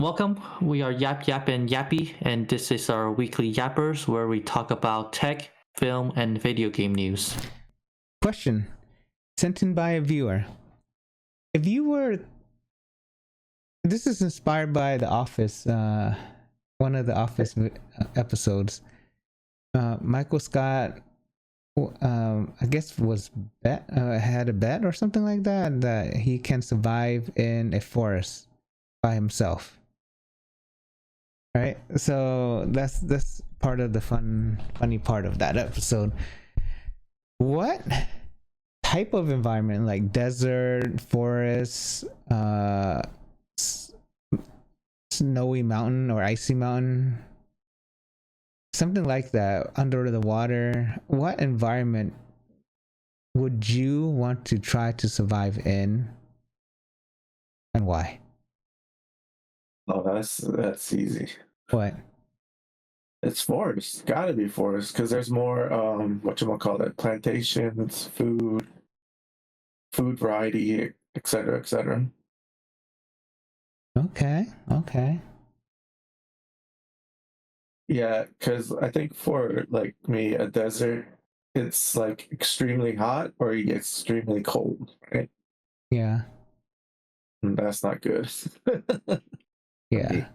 welcome. We are Yap Yap and Yappie, and this is our weekly Yappers where we talk about tech, film, and video game news. Question sent in by a viewer. If you were, this is inspired by The Office, one of the Office episodes. Michael Scott, I guess had a bet or something like that he can survive in a forest by himself. Right, so that's part of the funny part of that episode. What type of environment, like desert, forest, snowy mountain or icy mountain, something like that, under the water, what environment would you want to try to survive in, and why? Oh, that's easy. What? It's forest. Gotta be forest, because there's more whatchamacallit, plantations, food variety, etc., etc. Okay. Yeah, because I think for like me, a desert, it's like extremely hot or extremely cold, right? Yeah. And that's not good. Yeah.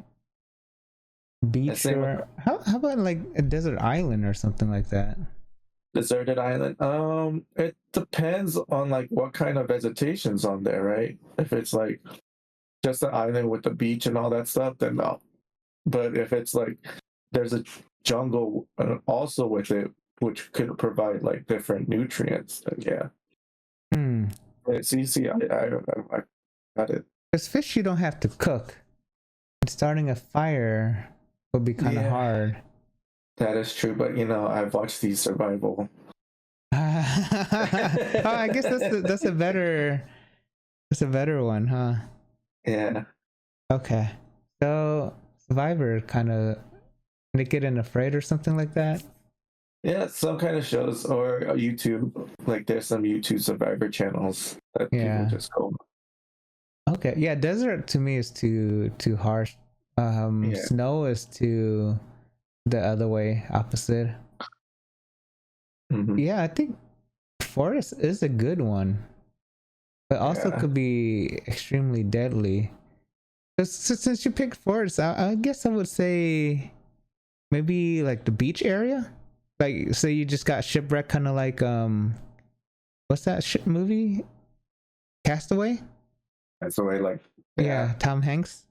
Beach or how about like a desert island or something like that? Deserted island. It depends on like what kind of vegetation's on there, right? If it's like just an island with the beach and all that stuff, then no. But if it's like there's a jungle also with it, which could provide like different nutrients, then yeah. It's easy. I got it. Because fish you don't have to cook. And starting a fire would be kind of hard. That is true, but I've watched these survival. I guess that's a better one, huh? Yeah. Okay. So Survivor kind of Naked and Afraid or something like that? Yeah, some kind of shows or YouTube. Like there's some YouTube Survivor channels that people just go. Okay. Yeah, desert to me is too harsh. Snow is too the other way, opposite. Mm-hmm. Yeah, I think forest is a good one, but also could be extremely deadly. Since you picked forest, I guess I would say maybe like the beach area. Like, say you just got shipwrecked, kind of like what's that ship movie? Castaway. That's the way, like yeah, Tom Hanks.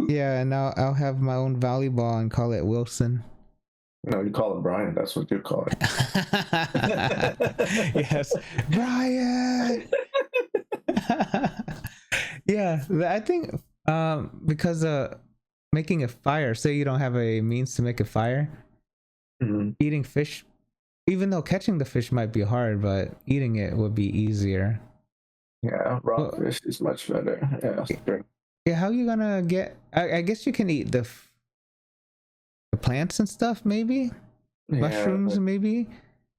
Yeah, and I'll have my own volleyball and call it Wilson. No, you call it Brian. That's what you call it. Yes, Brian. Yeah, I think because making a fire, say you don't have a means to make a fire, eating fish, even though catching the fish might be hard, but eating it would be easier. Yeah, raw fish is much better. Yeah, sure. Yeah, how you gonna get? I guess you can eat the plants and stuff, maybe mushrooms, maybe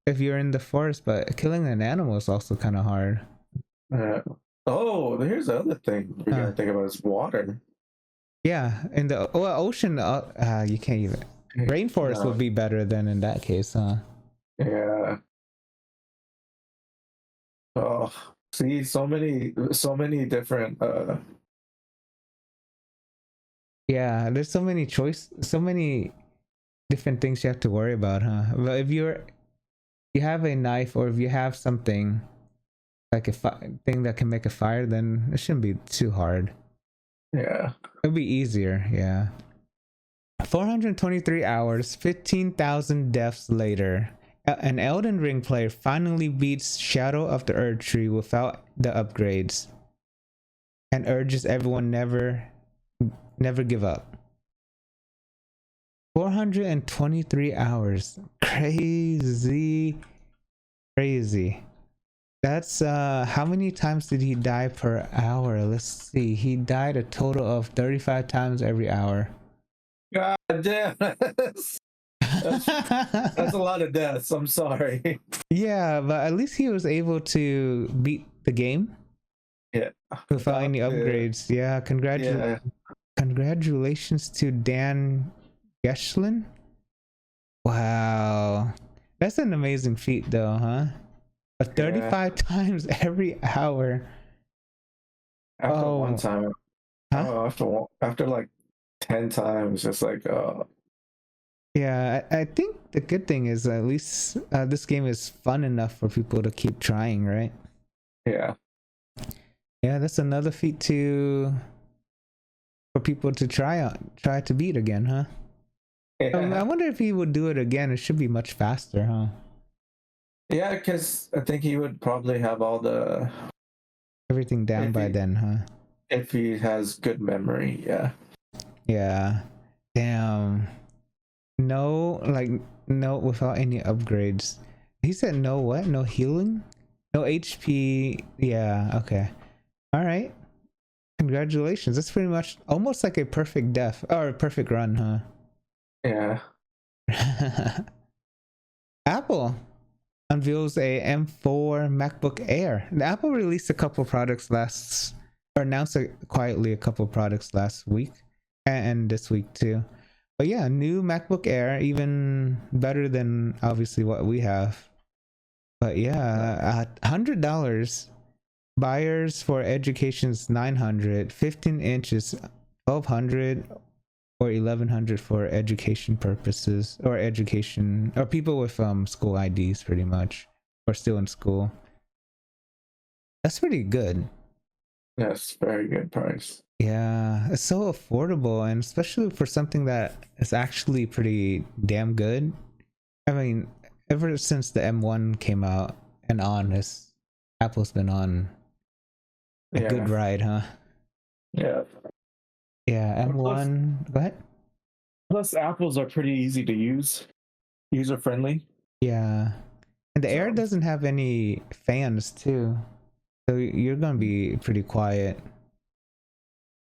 if you're in the forest. But killing an animal is also kind of hard. Oh, here's the other thing we gotta think about is water. Yeah, in the ocean, you can't even. Rainforest would be better than in that case, huh? Yeah. Oh, see, so many different. Yeah, there's so many different things you have to worry about, huh? But if you have a knife, or if you have something like a thing that can make a fire, then it shouldn't be too hard. Yeah, it'll be easier. Yeah. 423 hours, 15,000 deaths later, an Elden Ring player finally beats Shadow of the Erdtree without the upgrades, and urges everyone never give up. 423 hours. Crazy. That's how many times did he die per hour? Let's see. He died a total of 35 times every hour. God damn. That's a lot of deaths. I'm sorry. Yeah, but at least he was able to beat the game. Yeah. Without any upgrades. Yeah, congratulations. Congratulations to Dan Geshlin. Wow. That's an amazing feat though, huh? But 35 times every hour. After one time. Huh? Oh, after like 10 times, it's like, Yeah, I think the good thing is at least this game is fun enough for people to keep trying, right? yeah. Yeah, that's another feat for people to try to beat again, huh? I wonder if he would do it again. It should be much faster, huh? Yeah, because I think he would probably have all the everything down by then, huh? If he has good memory, yeah. Yeah. Damn. No, without any upgrades. He said no what? No healing? No HP. Yeah, okay. Alright. Congratulations. That's pretty much almost like a perfect death or a perfect run, huh? Yeah. Apple unveils a M4 MacBook Air. Apple released a couple products announced quietly a couple products last week and this week too. But yeah, new MacBook Air, even better than obviously what we have. But yeah, $100. Buyers for education's 900, 15 inches, 1200, or 1100 for education purposes or people with school IDs pretty much or still in school. That's pretty good. Yes, very good price. Yeah, it's so affordable, and especially for something that is actually pretty damn good. I mean, ever since the M1 came out and Apple's been on a good ride, huh? Yeah. Yeah, M1. Go ahead. Plus, Apples are pretty easy to use, user friendly. Yeah, and the Air doesn't have any fans too, so you're gonna be pretty quiet.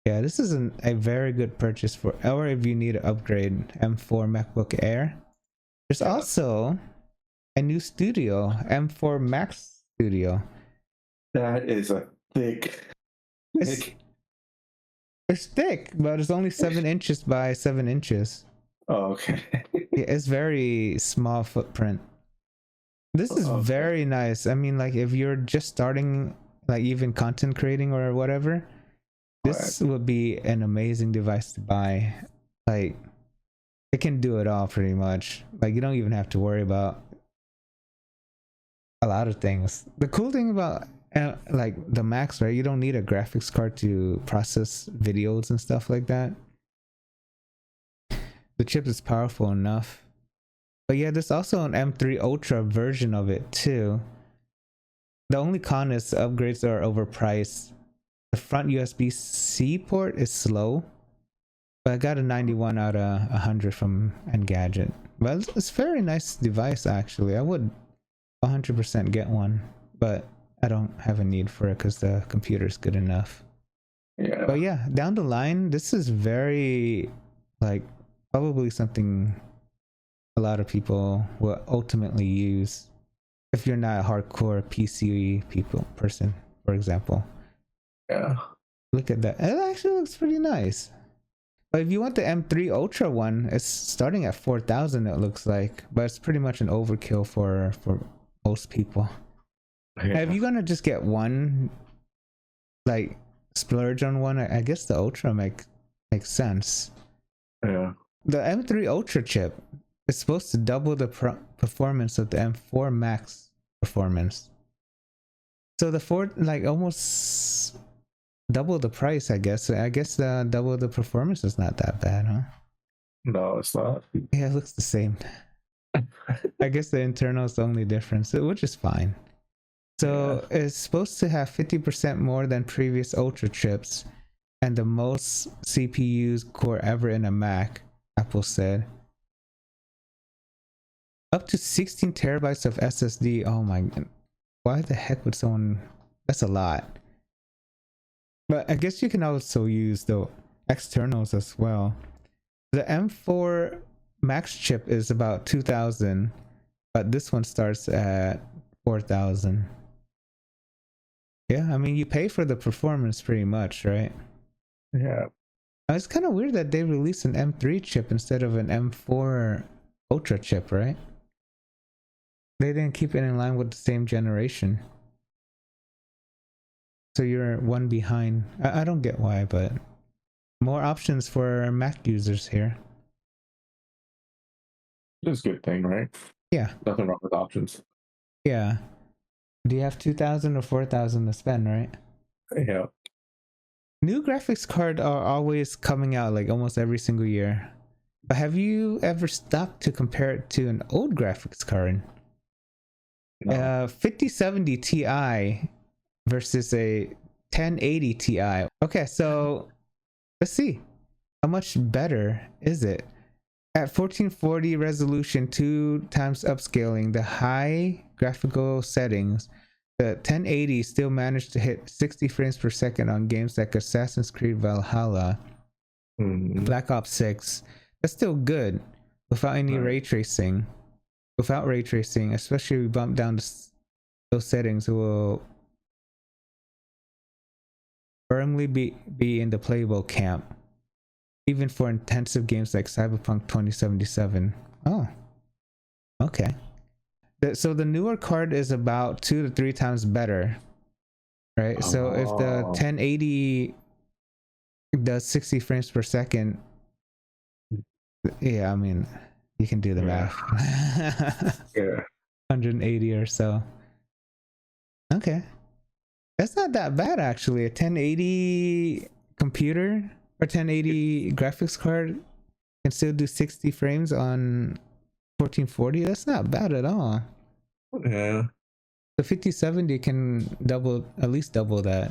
Yeah, this is a very good purchase or if you need to upgrade M4 MacBook Air. There's also a new studio, M4 Max Studio. That is a thick. It's thick, but it's only 7 inches by 7 inches. Oh, okay. Yeah, it's very small footprint. This is very nice. I mean, like if you're just starting, like even content creating or whatever, this would be an amazing device to buy. Like it can do it all pretty much. Like you don't even have to worry about a lot of things. The cool thing about like the Macs, right? You don't need a graphics card to process videos and stuff like that. The chip is powerful enough. But yeah, there's also an M3 Ultra version of it too. The only con is the upgrades are overpriced. The front USB-C port is slow, but I got a 91 out of 100 from Engadget. Well, it's a very nice device actually. I would 100% get one, but I don't have a need for it because the computer is good enough. Yeah. But yeah, down the line, this is very like probably something a lot of people will ultimately use if you're not a hardcore PC person, for example. Yeah. Look at that. It actually looks pretty nice. But if you want the M3 Ultra one, it's starting at 4,000 it looks like, but it's pretty much an overkill for most people. Yeah. If you're gonna just get one, like splurge on one, I guess the Ultra makes sense. Yeah. The M3 Ultra chip is supposed to double the performance of the M4 Max performance. So almost double the price, I guess. I guess double the performance is not that bad, huh? No, it's not. Yeah, it looks the same. I guess the internal is the only difference, which is fine. So it's supposed to have 50% more than previous Ultra chips and the most CPU's core ever in a Mac, Apple said. Up to 16 terabytes of SSD. Oh my god. Why the heck would someone... That's a lot. But I guess you can also use the externals as well. The M4 Max chip is about 2,000, but this one starts at 4,000. Yeah, I mean, you pay for the performance pretty much, right? Yeah. It's kind of weird that they released an M3 chip instead of an M4 Ultra chip, right? They didn't keep it in line with the same generation. So you're one behind. I don't get why, but more options for Mac users here. It's a good thing, right? Yeah. Nothing wrong with options. Yeah. Do you have 2,000 or 4,000 to spend, right? Yeah. New graphics cards are always coming out like almost every single year. But have you ever stopped to compare it to an old graphics card? No. 5070 Ti versus a 1080 Ti. Okay, so let's see. How much better is it? At 1440 resolution, 2 times upscaling, the high graphical settings, the 1080 still managed to hit 60 frames per second on games like Assassin's Creed Valhalla, Black Ops 6. That's still good without any ray tracing. Without ray tracing, especially if we bump down those settings, it will firmly be in the playable camp, even for intensive games like Cyberpunk 2077. Oh, okay. So the newer card is about 2 to 3 times better, right? So if the 1080 does 60 frames per second, yeah, I mean, you can do the math. Yeah. 180 or so. Okay. That's not that bad, actually. A 1080 computer or 1080 graphics card can still do 60 frames on 1440. That's not bad at all. Yeah. The 5070 can at least double that.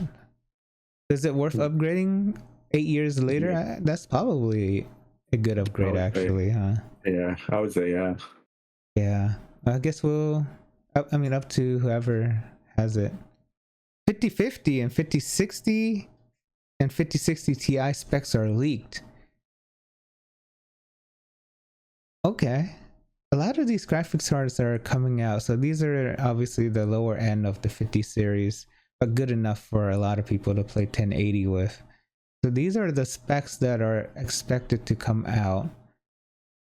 Is it worth upgrading 8 years later? Yeah. That's probably a good upgrade, actually, huh? Yeah, I would say yeah. Yeah. I guess I mean, up to whoever has it. 5050 and 5060 and 5060 Ti specs are leaked. Okay. A lot of these graphics cards are coming out. So these are obviously the lower end of the 50 series, but good enough for a lot of people to play 1080 with. So these are the specs that are expected to come out.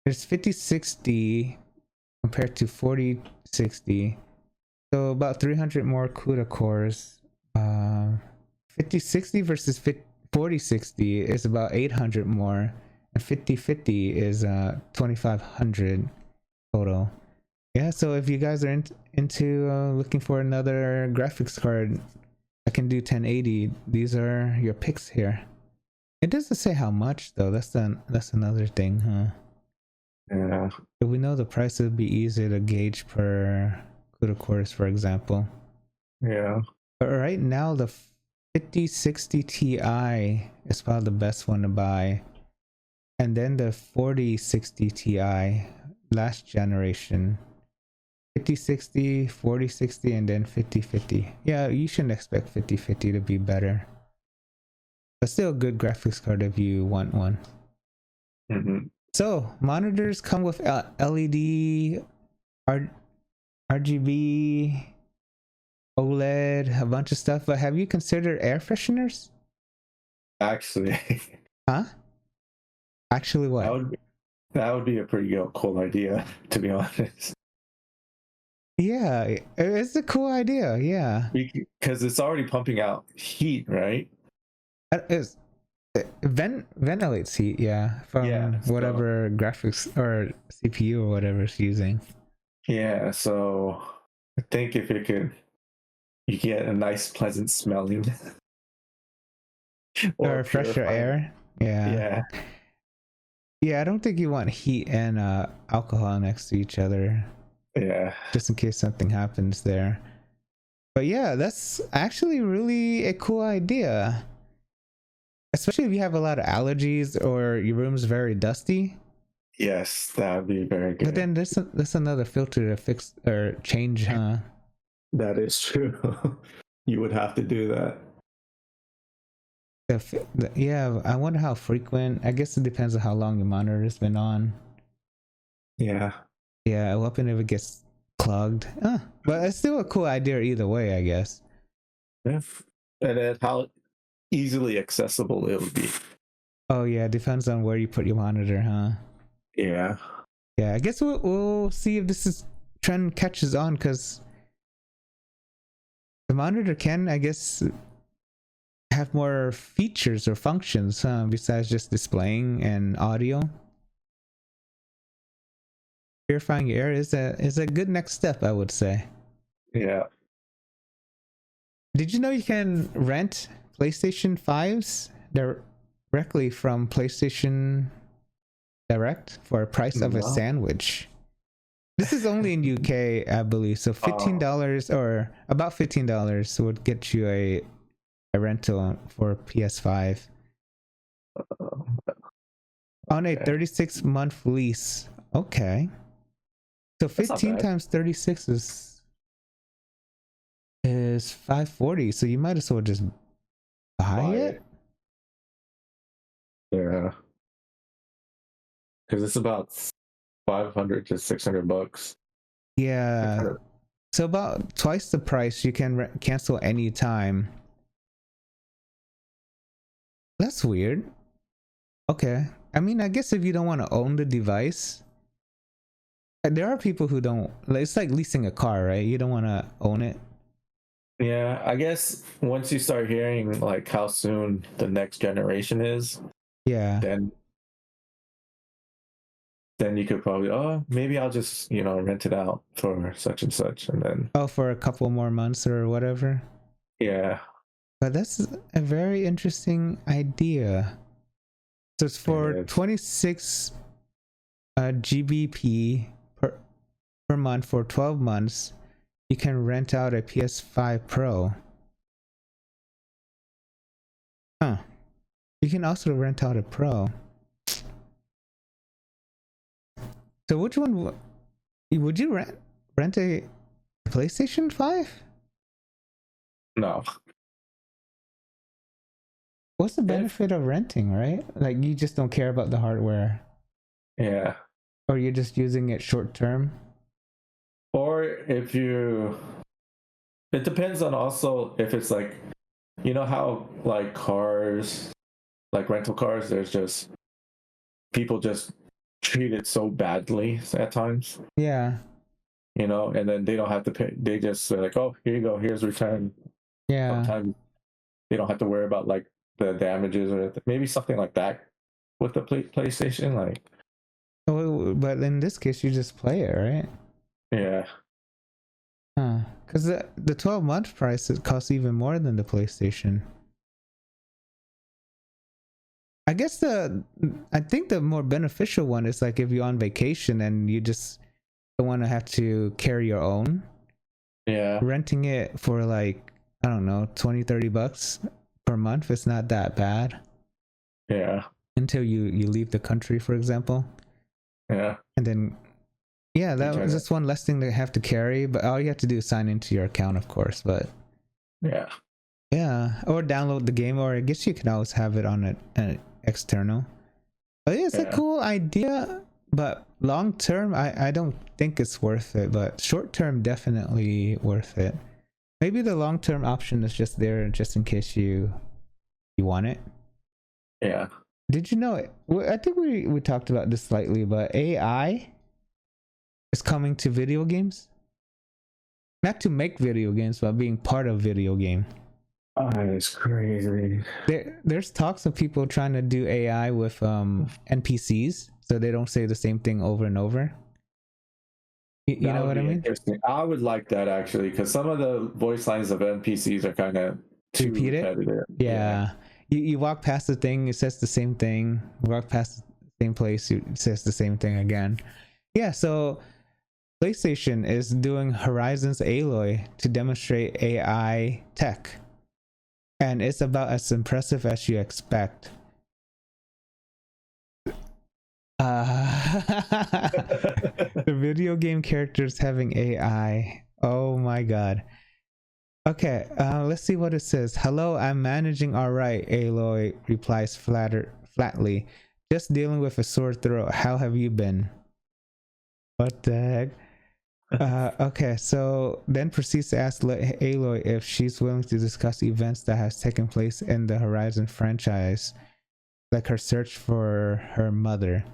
There's 5060 compared to 4060. So about 300 more CUDA cores. 5060 versus 4060 is about 800 more. And 5050 is 2500 total. Yeah, so if you guys are into looking for another graphics card that can do 1080, these are your picks here. It doesn't say how much though. That's another thing, huh? Yeah. If we know the price, it would be easy to gauge per CUDA cores, for example. Yeah. But right now, the 5060 Ti is probably the best one to buy. And then the 4060 Ti, last generation. 5060, 4060, and then 5050. Yeah, you shouldn't expect 5050 to be better. But still a good graphics card if you want one. So, monitors come with LED, RGB, OLED, a bunch of stuff. But have you considered air fresheners? Actually. Huh? Actually what? That would be a pretty cool idea, to be honest. Yeah, it's a cool idea, yeah. Because it's already pumping out heat, right? It ventilates heat, yeah, from whatever graphics or CPU or whatever it's using. Yeah, so I think if you get a nice pleasant smelling or fresher air. Yeah, I don't think you want heat and alcohol next to each other, just in case something happens there. But yeah, that's actually really a cool idea, especially if you have a lot of allergies or your room's very dusty. Yes, that would be very good. But then there's another filter to fix or change, huh? That is true. You would have to do that. Yeah, I wonder how frequent. I guess it depends on how long your monitor's been on. Yeah. Yeah, what happens if it gets clogged? But it's still a cool idea either way, I guess. Yeah. And then how easily accessible it would be. Oh yeah, depends on where you put your monitor, huh? Yeah. Yeah, I guess we'll see if this trend catches on, because the monitor can, I guess, have more features or functions, besides just displaying and audio. Purifying air is a good next step, I would say. Yeah. Did you know you can rent PlayStation 5s directly from PlayStation Direct for a price of a No. sandwich? This is only in UK, I believe. So $15 or about $15 would get you a rental for PS5 on a 36-month lease. Okay. So 15 times 36 is 540. So you might as well just buy it. Yeah. Because it's about 500 to 600 bucks. Yeah. So about twice the price. You can cancel any time. That's weird. Okay. I mean, I guess if you don't want to own the device, there are people who don't. It's like leasing a car, right? You don't want to own it. Yeah, I guess once you start hearing like how soon the next generation is, yeah, then you could probably, maybe I'll just rent it out for such and such, and then for a couple more months or whatever. Yeah. But that's a very interesting idea. So it's for 26 GBP per month for 12 months. You can rent out a PS5 Pro. Huh. You can also rent out a Pro. So which one would you rent a PlayStation 5? No. What's the benefit of renting, right? Like, you just don't care about the hardware. Yeah. Or you're just using it short term. Or it depends on also if it's like, you know how like cars, like rental cars, there's just people just treat it so badly at times. Yeah. And then they don't have to pay. They just say like, oh, here you go, here's return. Yeah. Sometimes they don't have to worry about like the damages or maybe something like that with the PlayStation. Like, oh, but in this case, you just play it, right? Yeah. Huh. Because the 12-month price, it costs even more than the PlayStation. I guess I think the more beneficial one is like if you're on vacation and you just don't want to have to carry your own. Yeah. Renting it for like, I don't know, 20-30 bucks per month, it's not that bad. Yeah. Until you leave the country, for example. Yeah. And then, yeah, that was just one less thing to have to carry, but all you have to do is sign into your account, of course. But yeah, or download the game, or I guess you can always have it on an external. But yeah, it's a cool idea, but long term, I don't think it's worth it. But short term, definitely worth it. Maybe the long term option is just there, just in case you want it. Yeah. Did you know it? I think we talked about this slightly, but AI is coming to video games. Not to make video games, but being part of video game. Oh, it's crazy. There's talks of people trying to do AI with NPCs, so they don't say the same thing over and over. You know what I mean? I would like that actually, because some of the voice lines of NPCs are kind of too repetitive. Yeah. You walk past the thing, it says the same thing. Walk past the same place, it says the same thing again. Yeah, so PlayStation is doing Horizon's Aloy to demonstrate AI tech. And it's about as impressive as you expect. The video game characters having AI. Oh my god. Okay, let's see what it says. Hello, I'm managing alright, Aloy replies flatly. Just dealing with a sore throat. How have you been? What the heck? Okay, so then proceeds to ask Aloy if she's willing to discuss events that has taken place in the Horizon franchise. like her search for her mother.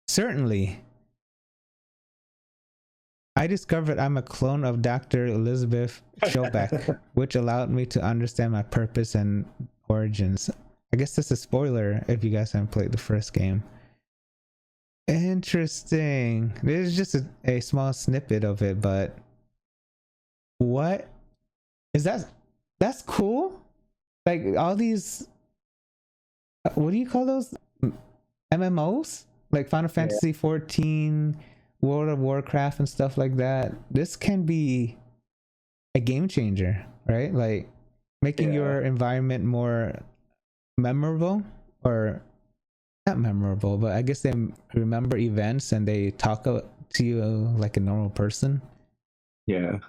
Certainly, I discovered I'm a clone of Dr. Elizabeth Schobeck, which allowed me to understand my purpose and origins. I guess that's a spoiler if you guys haven't played the first game. Interesting. There's just a small snippet of it, but what is that? That's cool. Like all these, what do you call those? MMOs? Like Final Fantasy 14, World of Warcraft and stuff like that. This can be a game changer, right? Like making your environment more memorable, or not memorable, but I guess they remember events and they talk to you like a normal person. Yeah.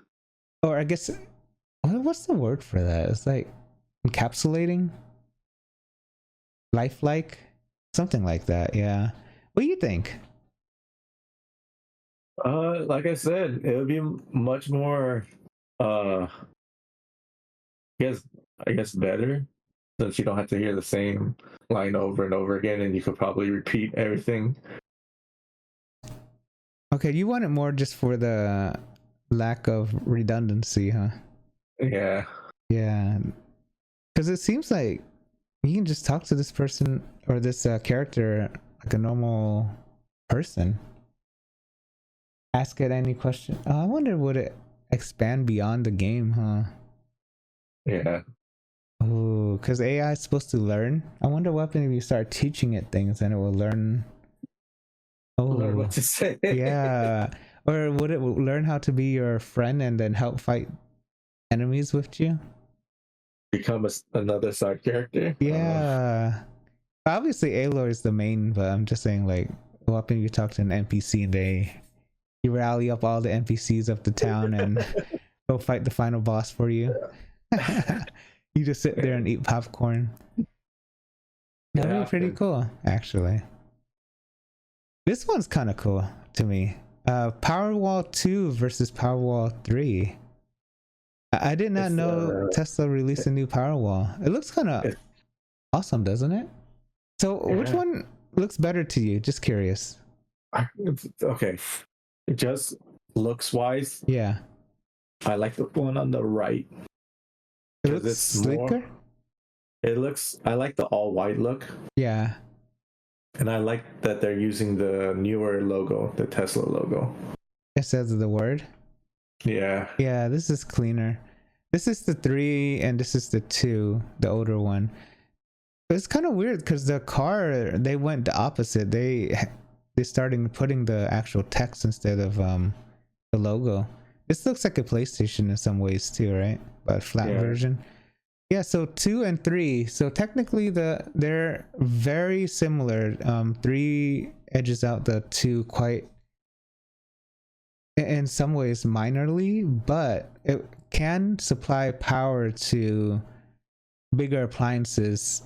Or I guess, what's the word for that? It's like encapsulating, lifelike, something like that. Yeah. What do you think? Like I said, it would be much more, I guess better, since you don't have to hear the same line over and over again, and you could probably repeat everything. Okay, you want it more just for the lack of redundancy, huh? Yeah. Yeah. Because it seems like you can just talk to this person or this character like a normal person. Ask it any question. I wonder, would it expand beyond the game, huh? Yeah. Oh, because AI is supposed to learn. I wonder what happens if you start teaching it things and it will learn. Learn what to say. Yeah. Or would it learn how to be your friend and then help fight enemies with you? Become another side character. Yeah. Obviously, Aloy is the main, but I'm just saying, like, what happens if you talk to an NPC and you rally up all the NPCs of the town and go fight the final boss for you? You just sit there and eat popcorn. That'd be pretty cool, actually. This one's kind of cool to me. Powerwall 2 versus Powerwall 3. I did not know Tesla released a new Powerwall. It looks kind of awesome, doesn't it? So which one looks better to you? Just curious. Okay. Just looks wise. Yeah. I like the one on the right. It looks sleeker. I like the all white look. Yeah. And I like that they're using the newer logo, the Tesla logo. It says the word. Yeah. Yeah, this is cleaner. This is the 3 and this is the 2, the older one. But it's kind of weird because the car, they went the opposite. They started putting the actual text instead of the logo. This looks like a PlayStation in some ways too, right? But flat version. Yeah, so 2 and 3. So technically they're very similar. 3 edges out the 2 quite in some ways minorly, but it can supply power to bigger appliances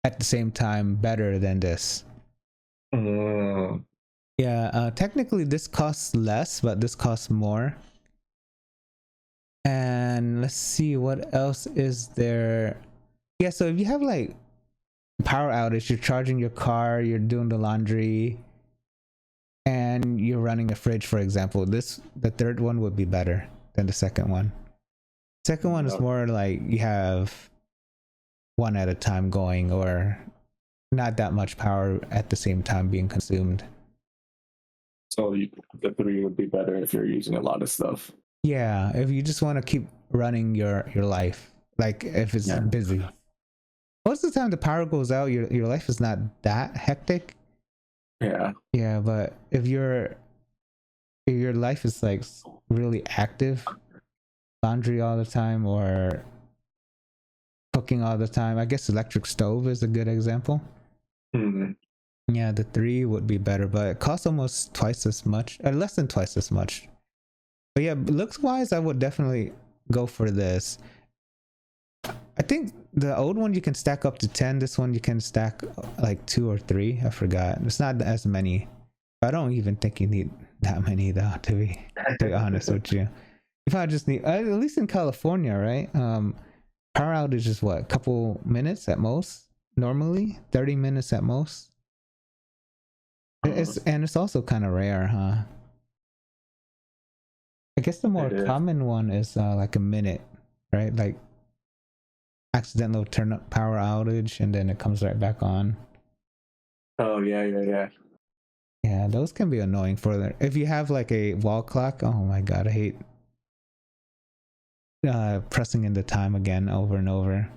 at the same time better than this. Yeah, technically this costs less, but this costs more. And let's see what else is there. Yeah, so if you have like power outage, you're charging your car, you're doing the laundry, and you're running a fridge, for example, the third one would be better than the second one. Second one is more like you have one at a time going, or not that much power at the same time being consumed. So the 3 would be better if you're using a lot of stuff. Yeah, if you just want to keep running your life, like if it's busy. Most of the time the power goes out, your life is not that hectic. Yeah, but if your life is like really active, laundry all the time or cooking all the time, I guess electric stove is a good example. Yeah, the 3 would be better, but it costs almost twice as much, or less than twice as much. But yeah, looks wise, I would definitely go for this. I think the old one you can stack up to 10. This one you can stack like 2 or 3. I forgot. It's not as many. I don't even think you need that many though, to be honest with you. You probably just need, at least in California, right? Power outage is what, a couple minutes at most? normally, 30 minutes at most. It's also kind of rare, huh? I guess the more common one is like a minute, right? Like accidental turn up power outage and then it comes right back on. Oh yeah. Yeah, those can be annoying if you have like a wall clock. Oh my god, I hate pressing in the time again over and over.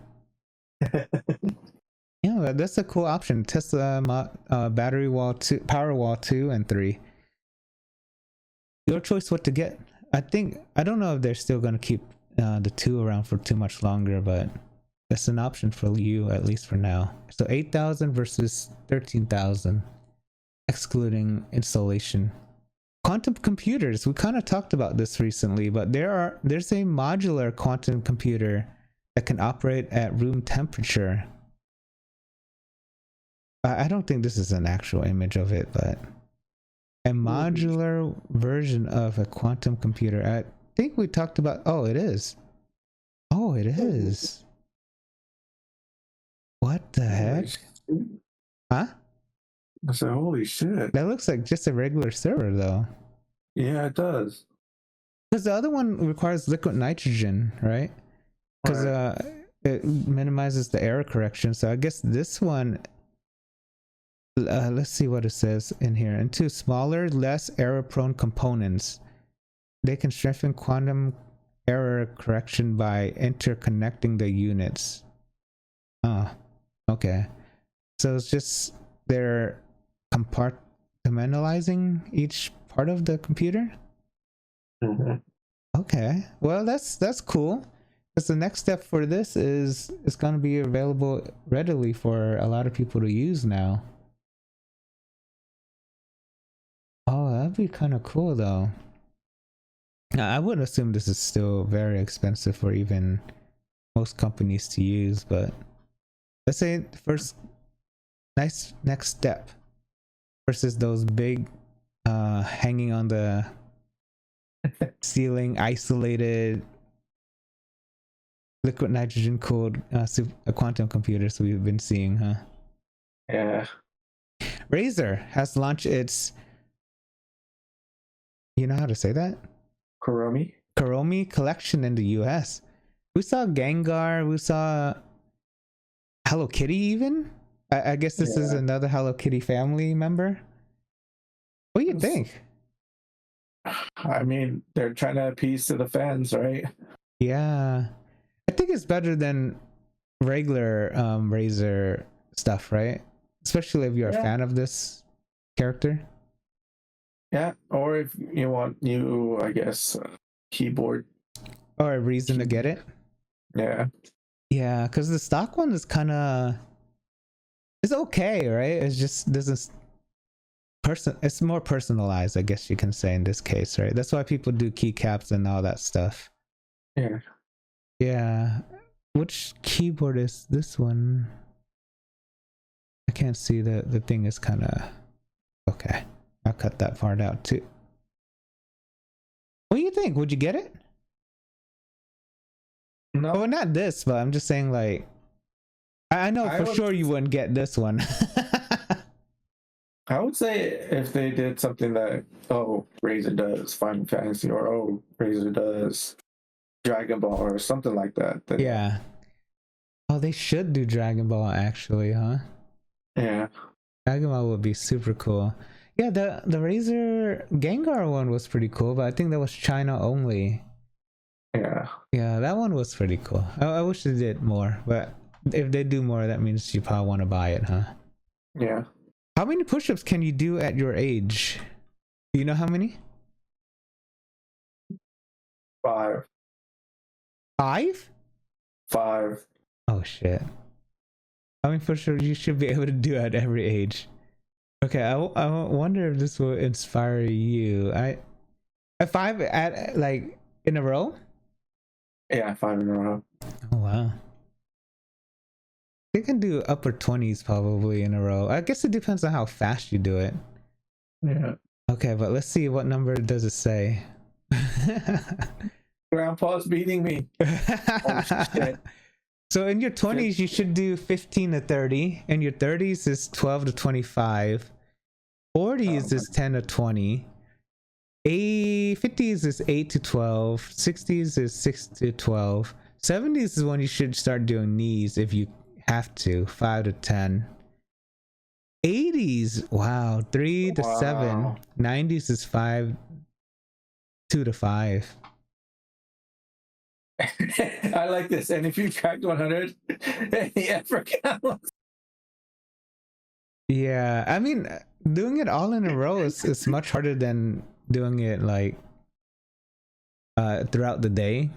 Yeah, that's a cool option. Tesla battery wall 2, Powerwall 2 and 3. Your choice what to get. I don't know if they're still gonna keep the 2 around for too much longer, but that's an option for you at least for now. So 8,000 versus 13,000, excluding installation. Quantum computers. We kind of talked about this recently, but there's a modular quantum computer that can operate at room temperature. I don't think this is an actual image of it, but a modular version of a quantum computer. I think we talked about. Oh, it is. Oh, it is. What the heck? Huh? I said, holy shit. That looks like just a regular server, though. Yeah, it does. Because the other one requires liquid nitrogen, right? Because it minimizes the error correction. So I guess this one. Let's see what it says in here. Into smaller, less error-prone components, they can strengthen quantum error correction by interconnecting the units. Oh, okay. So it's just they're compartmentalizing each part of the computer. Mm-hmm. Okay, well that's cool. Because the next step for this is it's going to be available readily for a lot of people to use now. Oh, that'd be kind of cool though. Now, I would assume this is still very expensive for even most companies to use, but let's say the first nice next step versus those big hanging on the ceiling isolated liquid nitrogen cooled quantum computers we've been seeing, huh? Yeah. Razer has launched its, you know how to say that? Kuromi collection in the US. We saw Gengar, we saw Hello Kitty even. I guess this is another Hello Kitty family member. What do you think? I mean, they're trying to appease to the fans, right? Yeah. I think it's better than regular Razer stuff, right? Especially if you're a fan of this character. Yeah, or if you want new, I guess, keyboard. Or a reason to get it. Yeah. Yeah, because the stock one is kind of... It's okay, right? It's just doesn't... It's more personalized, I guess you can say in this case, right? That's why people do keycaps and all that stuff. Yeah. Yeah. Which keyboard is this one? I can't see the thing is kind of... Okay. I'll cut that part out too. What do you think? Would you get it? No. Well, not this, but I'm just saying, like, I know for sure you wouldn't get this one. I would say if they did something that, Razer does Final Fantasy, or Razer does Dragon Ball or something like that. Then yeah. Oh, they should do Dragon Ball actually, huh? Yeah. Dragon Ball would be super cool. Yeah, the Razer Gengar one was pretty cool, but I think that was China only. Yeah. Yeah, that one was pretty cool. I wish they did more, but if they do more, that means you probably want to buy it, huh? Yeah. How many push-ups can you do at your age? Do you know how many? 5. 5? 5. Oh shit. I mean, for sure you should be able to do at every age. Okay, I wonder if this will inspire you. At 5 at like in a row? Yeah, 5 in a row. Oh wow. They can do upper 20s probably in a row. I guess it depends on how fast you do it. Yeah. Okay, but let's see, what number does it say? Grandpa's beating me. Oh, shit. So in your 20s, you should do 15 to 30. In your 30s is 12 to 25. 40s is 10 to 20. 50s is 8 to 12. 60s is 6 to 12. 70s is when you should start doing knees if you have to, 5 to 10. 80s, wow, 3 to 7. 90s is 2 to 5. I like this. And if you cracked 100, any effort counts. Yeah, I mean, doing it all in a row is much harder than doing it like throughout the day.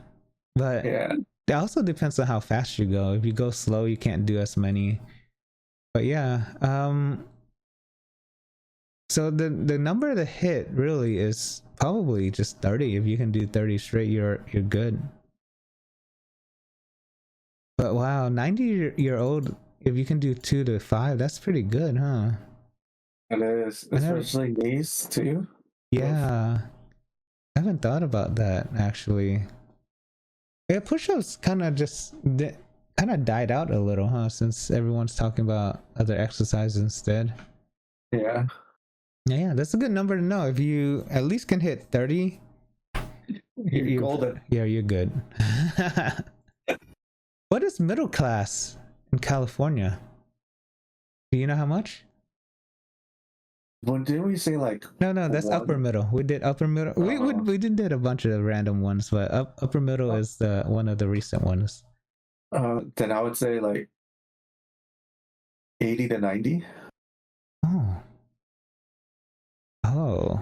But Yeah. it also depends on how fast you go. If you go slow, you can't do as many. But yeah, so the number to hit really is probably just 30. If you can do 30 straight, you're good. But wow, 90-year-old, if you can do 2 to 5, that's pretty good, huh? It is, especially knees too. Yeah, I haven't thought about that actually. Yeah, push-ups kind of died out a little, huh? Since everyone's talking about other exercises instead. Yeah. Yeah, that's a good number to know. If you at least can hit 30, you're golden. Yeah, you're good. What is middle class in California? Do you know how much? When did we say like? No, that's upper middle. We did upper middle. We did a bunch of random ones, but upper middle is the one of the recent ones. Then I would say like 80 to 90. Oh.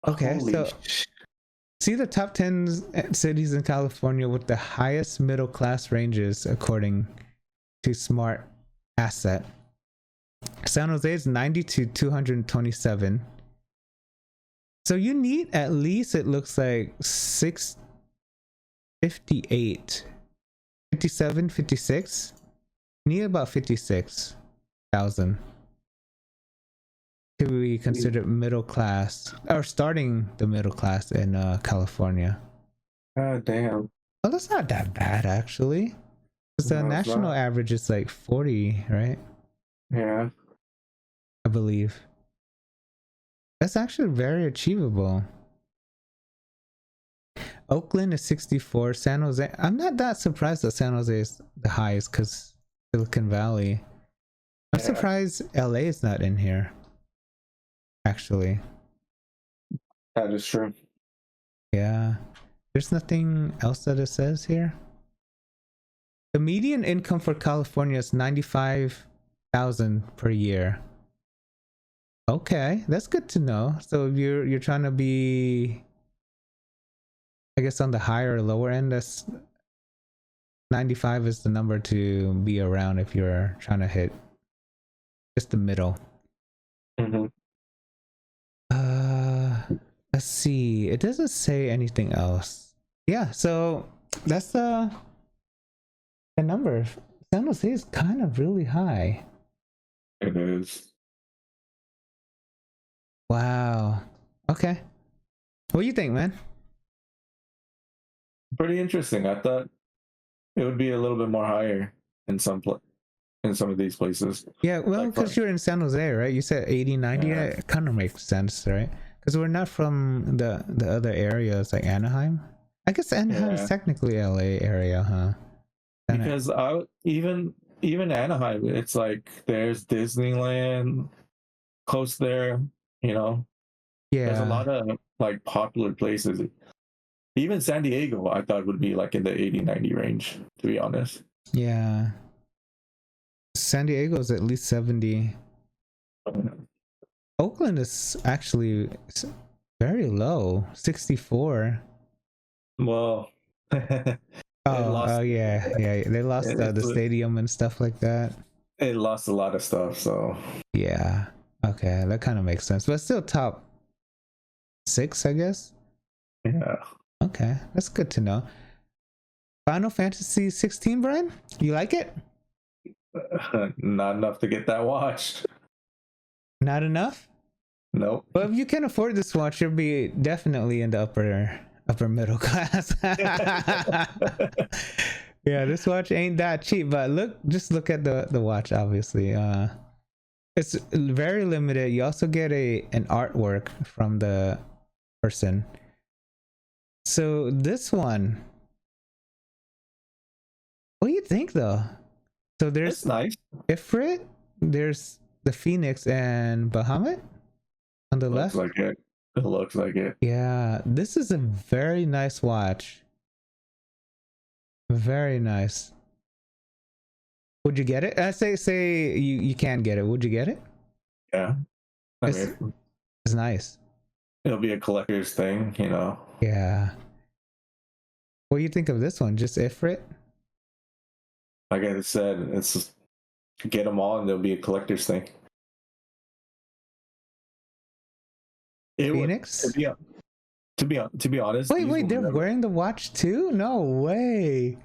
Okay, Holy so see the top 10 cities in California with the highest middle class ranges according to Smart Asset. San Jose is 90 to 227. So you need at least, it looks like 658, 57, 56. You need about 56,000 to be considered middle class, or starting the middle class in California. God damn. Well, that's not that bad actually. Because the national average is like 40, right? Yeah. I believe. That's actually very achievable. Oakland is 64. San Jose, I'm not that surprised that San Jose is the highest because Silicon Valley. I'm surprised LA is not in here. Actually. That is true. Yeah. There's nothing else that it says here. The median income for California is $95,000 per year. Okay, that's good to know. So if you're trying to be, I guess, on the higher or lower end, that's 95 is the number to be around if you're trying to hit just the middle. Mm-hmm. Let's see. It doesn't say anything else. Yeah, so that's the number. San Jose is kind of really high. It is. Wow. Okay. What do you think, man? Pretty interesting. I thought it would be a little bit more higher in some of these places. Yeah, well, because you're in San Jose, right? You said 80, 90. Yeah. It kind of makes sense, right? Because we're not from the other areas like Anaheim. I guess Anaheim is technically LA area, huh? Because even Anaheim, it's like there's Disneyland close there, you know. Yeah. There's a lot of like popular places. Even San Diego, I thought would be like in the 80, 90 range, to be honest. Yeah. San Diego is at least 70. Oakland is actually very low, 64. Well, yeah, they lost the stadium and stuff like that. It lost a lot of stuff, so yeah. Okay, that kind of makes sense, but still top 6, I guess. Yeah. Okay, that's good to know. Final Fantasy 16, Brian, you like it? Not enough to get that watch. Not enough? Nope. But if you can afford this watch, you'll be definitely in the upper middle class. Yeah, this watch ain't that cheap, but just look at the watch. Obviously, it's very limited. You also get an artwork from the person. So this one, what do you think though? So there's It's nice. Ifrit, there's the Phoenix and Bahamut on the left. Looks like it. It looks like it. Yeah, this is a very nice watch. Very nice. Would you get it? Say you can't get it. Would you get it? Yeah. I mean, It's nice. it'll be a collector's thing, you know. Yeah. What do you think of this one? Just Ifrit? Like I said, it's just get them all and they'll be a collector's thing. Phoenix? To be honest. Wait, they're wearing the watch too? No way.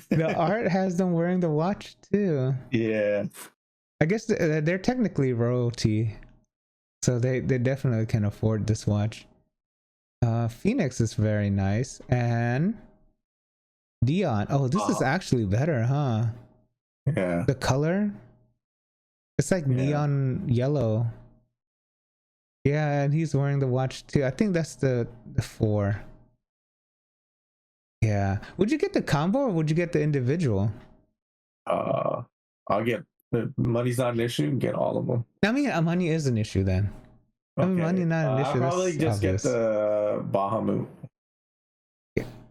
The art has them wearing the watch too. Yeah. I guess they're technically royalty, so they definitely can afford this watch. Phoenix is very nice, and Dion. Oh, this is actually better, huh? Yeah. The color, it's like neon yellow. Yeah, and he's wearing the watch too. I think that's the 4. Yeah. Would you get the combo or would you get the individual? I'll get the money's not an issue. Get all of them. I mean, money is an issue then. I mean, money not an issue. I'll probably That's just obvious. get the Bahamut.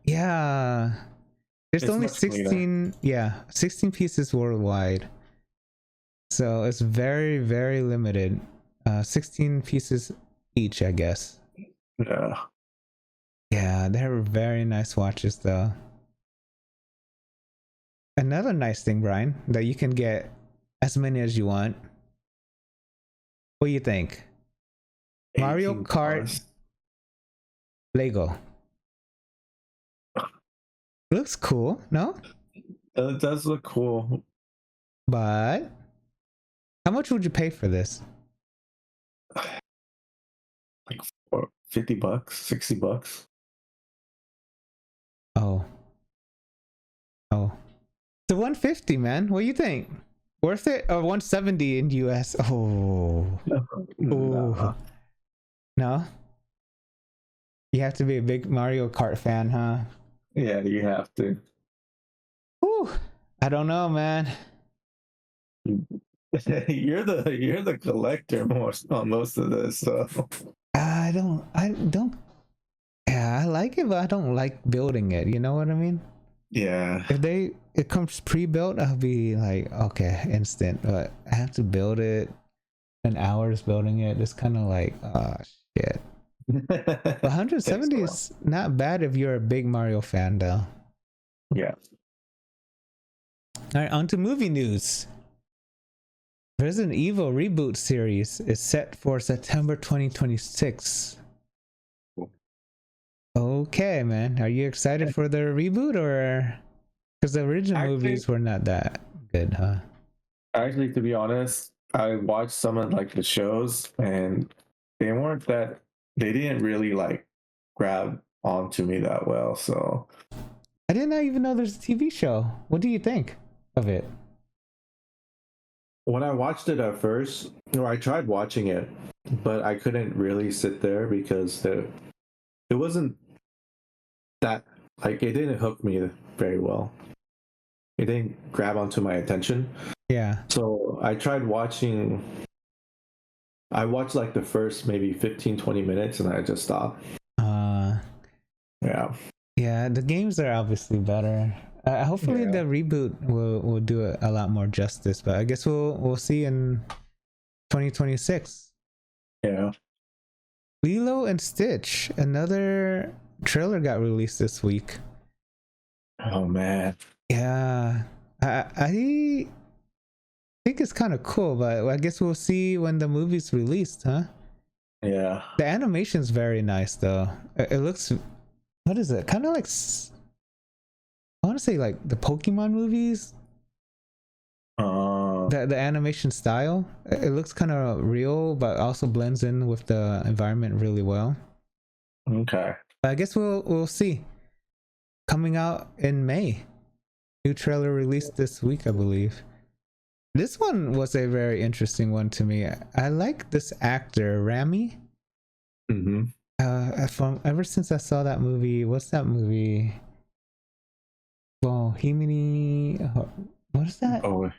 Yeah. There's It's only much cleaner. 16. Yeah, 16 pieces worldwide. So it's very, very limited. 16 pieces each, I guess. Yeah. Yeah, they're very nice watches though. Another nice thing, Brian, that you can get as many as you want. What do you think? Mario 18 Kart cars. Lego. Looks cool, no? It does look cool. But how much would you pay for this? Like $50, $60. Oh. So 150, man. What do you think? Worth it? Or 170 in US? Oh. Nah. No? You have to be a big Mario Kart fan, huh? Yeah, you have to. Whew. I don't know, man. You're the collector on most of this, so I don't yeah, I like it, but I don't like building it. You know what I mean? yeah. If it comes pre-built, I'll be like, okay, instant. But I have to build it, and hours building it. It's kind of like, oh shit. 170 is not bad if you're a big Mario fan, though. Yeah. All right, on to movie news. Resident Evil reboot series is set for September 2026. Okay, man. Are you excited for the reboot, or because the original movies were not that good, huh? Actually, to be honest, I watched some of like the shows and they didn't really like grab onto me that well. So I did not even know there's a TV show. What do you think of it? when I watched it at first, or I tried watching it, but I couldn't really sit there because it wasn't that, like, it didn't hook me very well. It didn't grab onto my attention. Yeah. So I watched like the first maybe 15-20 minutes and I just stopped. Yeah, the games are obviously better. Hopefully the reboot will do it a lot more justice, but I guess we'll see in 2026. Yeah. Lilo and Stitch, another trailer got released this week. Oh man. Yeah, I think it's kind of cool, but I guess we'll see when the movie's released, huh? Yeah. The animation's very nice though. It looks, what is it? Kind of like, I want to say like the Pokemon movies. The animation style. It looks kind of real, but also blends in with the environment really well. Okay. But I guess we'll see. Coming out in May. New trailer released this week, I believe. This one was a very interesting one to me. I like this actor, Rami. From ever since I saw that movie, what's that movie? Bohemian. What is that? Oh,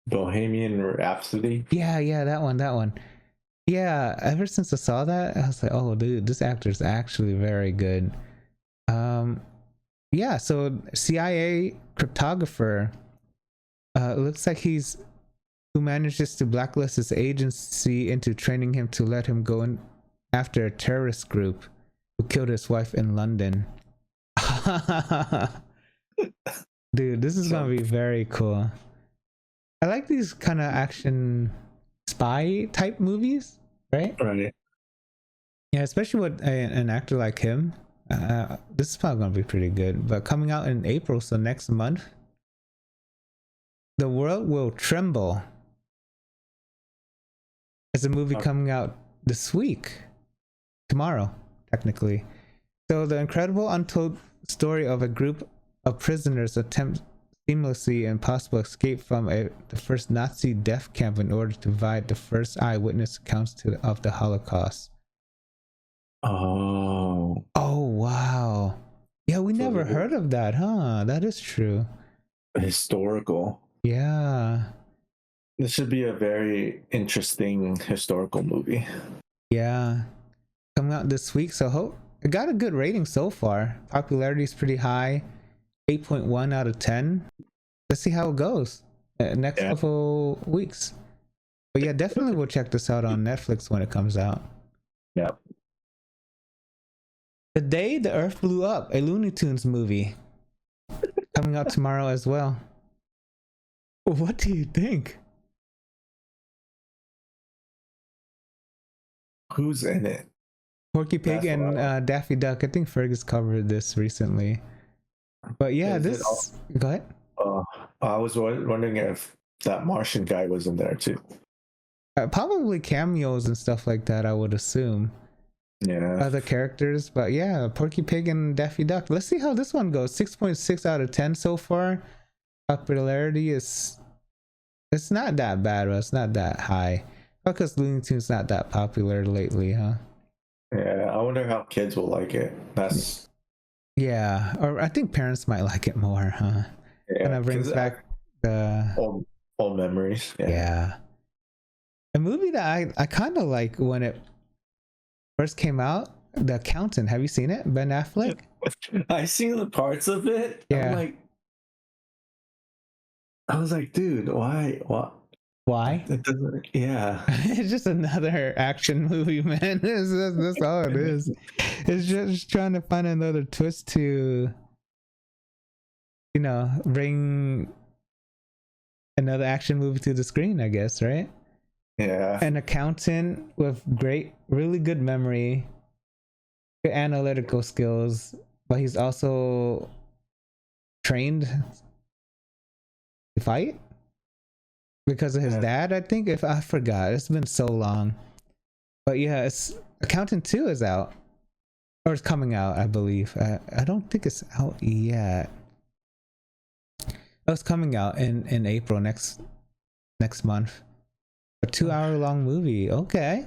Bohemian Rhapsody. Yeah, that one. Yeah, ever since I saw that, I was like, oh, dude, this actor is actually very good. Yeah, so CIA cryptographer. It looks like he's who manages to blacklist his agency into training him to let him go in after a terrorist group who killed his wife in London. Dude, this is gonna be very cool. I like these kind of action spy type movies, right? Right. Yeah, especially with an actor like him. This is probably gonna be pretty good. But coming out in April, so next month, The World Will Tremble. It's a movie coming out this week, tomorrow, technically. So the incredible untold story of a group of prisoners attempt seamlessly impossible escape from the first Nazi death camp in order to provide the first eyewitness accounts of the Holocaust. Oh Wow. Yeah, we never heard of that, huh? That is true. Historical. Yeah. This should be a very interesting historical movie. Yeah. Coming out this week, so it got a good rating so far. Popularity is pretty high. 8.1 out of 10. Let's see how it goes next couple weeks. But yeah, definitely we'll check this out on Netflix when it comes out. Yep. The Day the Earth Blew Up, a Looney Tunes movie. Coming out tomorrow as well. What do you think? Who's in it? Porky Pig and Daffy Duck. I think Fergus covered this recently. But yeah, go ahead. I was wondering if that Martian guy was in there too. Probably cameos and stuff like that, I would assume. Yeah. Other characters, but yeah, Porky Pig and Daffy Duck. Let's see how this one goes. 6.6 out of 10 so far. Popularity it's not that bad, but it's not that high. Because Looney Tunes not that popular lately, huh? Yeah, I wonder how kids will like it. Yeah, or I think parents might like it more, huh? Yeah, kind of brings back the old memories. Yeah. A movie that I kind of like when it first came out, The Accountant. Have you seen it? Ben Affleck? I seen the parts of it. Yeah. I was like, dude, why? What? Why? It doesn't. Yeah. It's just another action movie, man. That's all it is. It's just trying to find another twist to, bring another action movie to the screen, I guess, right? Yeah. An accountant with really good memory, good analytical skills, but he's also trained to fight because of his dad, I think. If I forgot, it's been so long. But yeah, it's Accountant 2 is out, or it's coming out, I believe. I don't think it's out yet. Oh, it's coming out in April next month. A 2-hour long movie. Okay,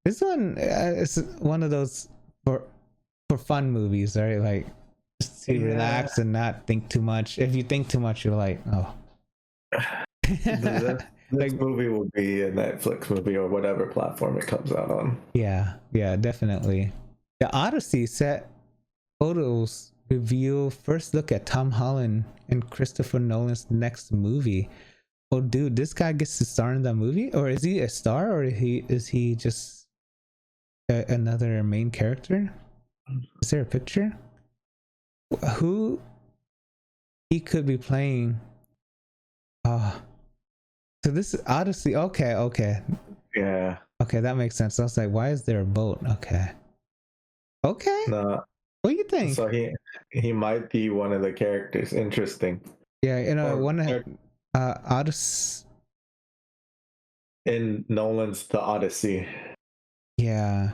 this one is one of those for fun movies, right? Like just to relax and not think too much. If you think too much, you're like, oh. This movie will be a Netflix movie or whatever platform it comes out on. Yeah, definitely. The Odyssey set photos reveal first look at Tom Holland and Christopher Nolan's next movie. Oh, dude, this guy gets to star in that movie? Or is he a star, or is he just another main character? Is there a picture? Who he could be playing? So this is Odyssey. Okay. Yeah. Okay, that makes sense. I was like, why is there a boat? Okay. No. What do you think? So he might be one of the characters. Interesting. Yeah, one of Odyssey in Nolan's The Odyssey. Yeah.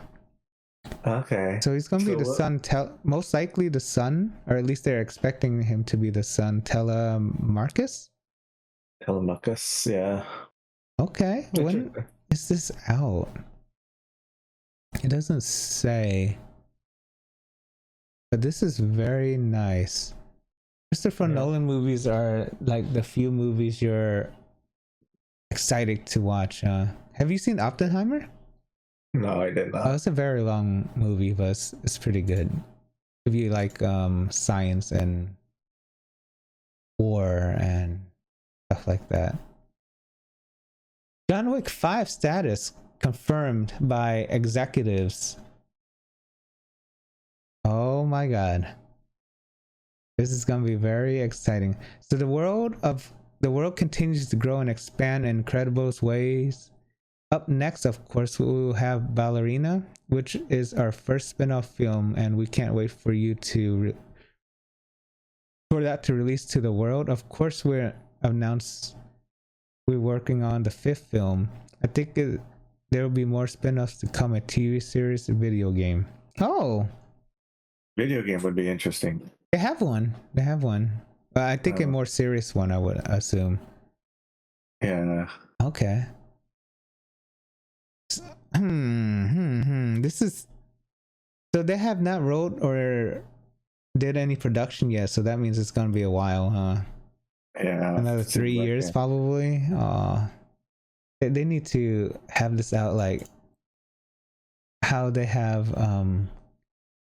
Okay. So he's gonna be So the what- son. Most likely the son, or at least they're expecting him to be the son. Telemarcus. Telemachus, yeah. Okay. When is this out? It doesn't say. But this is very nice. Christopher Nolan movies are like the few movies you're excited to watch. Have you seen Oppenheimer? No, I did Oh, not. it's a very long movie, but it's pretty good. If you like science and war and stuff like that. John Wick 5 status confirmed by executives. Oh my god. This is going to be very exciting. So the world continues to grow and expand in incredible ways. Up next, of course, we will have Ballerina, which is our first spin-off film, and we can't wait for you to for that to release to the world. Of course, we're working on the 5th film. I think there will be more spin-offs to come, a TV series, a video game. Oh, Video game would be interesting. they have one. But I think a more serious one, I would assume. Yeah. Okay. This is so they have not wrote or did any production yet, so that means it's gonna be a while, huh? Yeah. Another 3 years probably. They need to have this out like how they have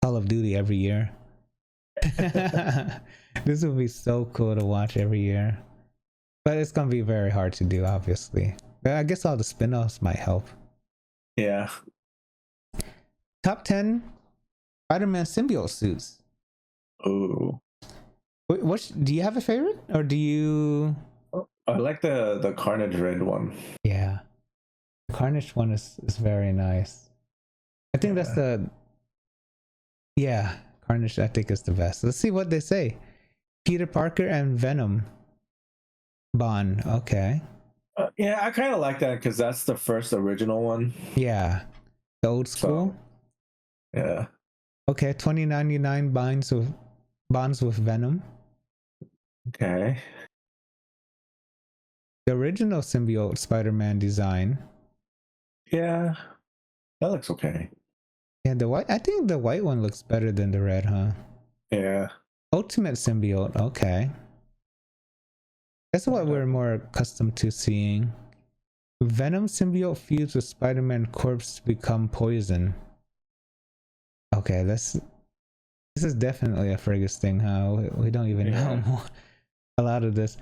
Call of Duty every year. This would be so cool to watch every year, but it's gonna be very hard to do, obviously. But I guess all the spin-offs might help. Yeah. Top 10 Spider-Man symbiote suits. Ooh. What do you have a favorite, or do you? I like the Carnage red one. Yeah, the Carnage one is very nice. I think that's the. Yeah, Carnage I think is the best. Let's see what they say. Peter Parker and Venom. Bond. Okay. Yeah, I kind of like that because that's the first original one. Yeah, the old school. So, yeah. Okay, 2099 bonds with Venom. Okay. The original symbiote Spider-Man design. Yeah, that looks okay. Yeah, the white. I think the white one looks better than the red, huh? Yeah. Ultimate symbiote. Okay. That's what we're more accustomed to seeing. Venom symbiote fused with Spider-Man corpse to become poison. Okay, this is definitely a Fergus thing, huh? We don't even know a lot of this.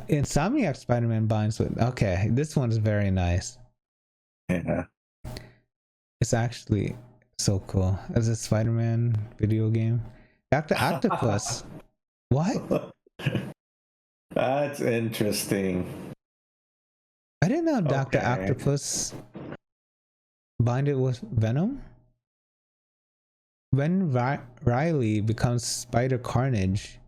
Insomniac Spider-Man binds with. Okay, this one's very nice. Yeah. It's actually so cool. As a Spider-Man video game. Dr. Octopus. What? That's interesting. I didn't know Dr. Octopus binded with Venom. When Riley becomes Spider Carnage.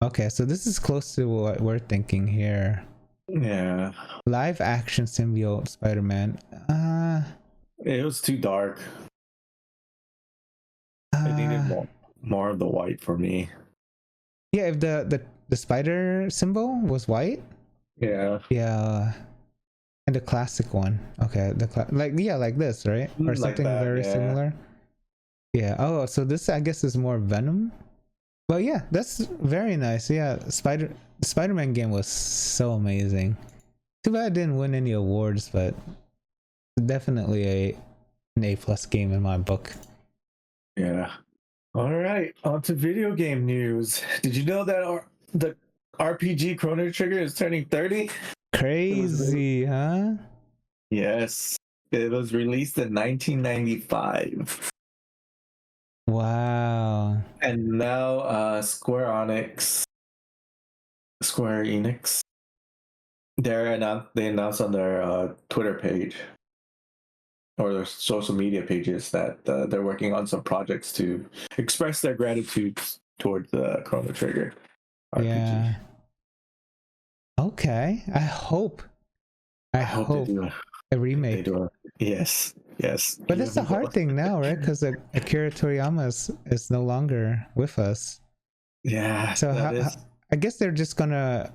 Okay, so this is close to what we're thinking here. Yeah. Live action symbiote Spider-Man. It was too dark. It needed more of the white for me. Yeah, if the spider symbol was white. Yeah. Yeah. And the classic one. Okay, like this, right? Or Like something that, very yeah. similar. Yeah. Oh, so this I guess is more Venom. But yeah, that's very nice. Yeah, the Spider-Man game was so amazing. Too bad it didn't win any awards, but definitely an A+ game in my book. Yeah. All right, on to video game news. Did you know that the RPG Chrono Trigger is turning 30? Crazy, huh? Yes. It was released in 1995. Wow. And now Square Enix, they announced on their Twitter page or their social media pages that they're working on some projects to express their gratitude towards the Chrono Trigger RPG. Yeah. Okay. I hope they do. a remake. They do. Yes. But that's the hard thing now, right? Because Akira Toriyama is no longer with us. Yeah. So I guess they're just gonna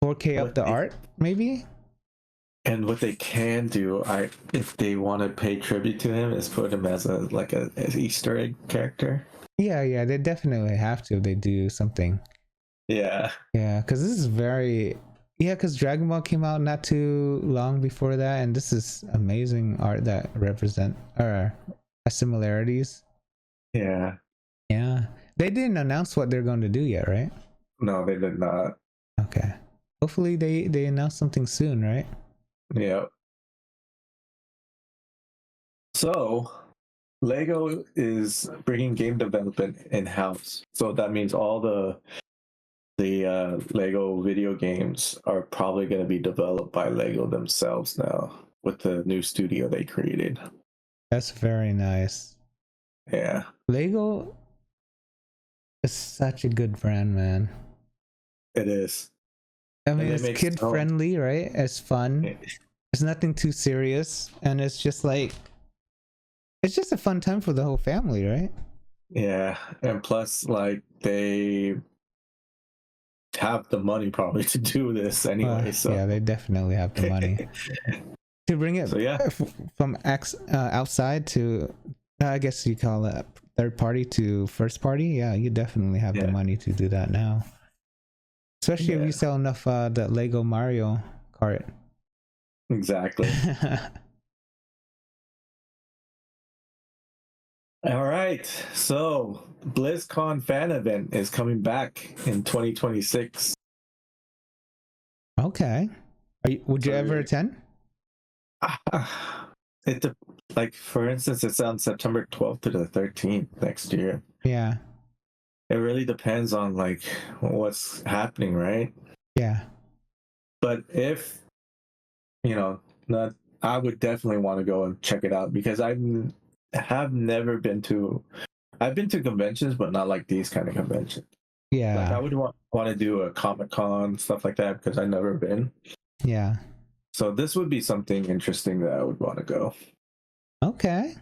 4K up the art, maybe. And what they can do, if they want to pay tribute to him, is put him as an Easter egg character. Yeah, they definitely have to if they do something. Yeah, because this is because Dragon Ball came out not too long before that, and this is amazing art that represent similarities. Yeah. They didn't announce what they're going to do yet, right? No, they did not. Okay. Hopefully they announce something soon, right? Yeah. So, Lego is bringing game development in-house. So that means all the Lego video games are probably going to be developed by Lego themselves now with the new studio they created. That's very nice. Yeah. Lego is such a good brand, man. It is. I mean, it's kid friendly, right? It's fun. It's nothing too serious, and it's just a fun time for the whole family, right? Yeah, and plus, they have the money probably to do this anyway. Yeah, they definitely have the money to bring it from outside to, I guess you call it third party to first party. Yeah, you definitely have the money to do that now. Especially if you sell enough the Lego Mario Kart. Exactly. All right. So, BlizzCon fan event is coming back in 2026. Okay. Would you ever attend? For instance, it's on September 12th to the 13th next year. Yeah. It really depends on what's happening, right? Yeah. But if I would definitely want to go and check it out because I've been to conventions, but not like these kind of conventions. Yeah. I would want to do a Comic-Con, stuff like that, because I've never been. Yeah. So this would be something interesting that I would want to go. Okay.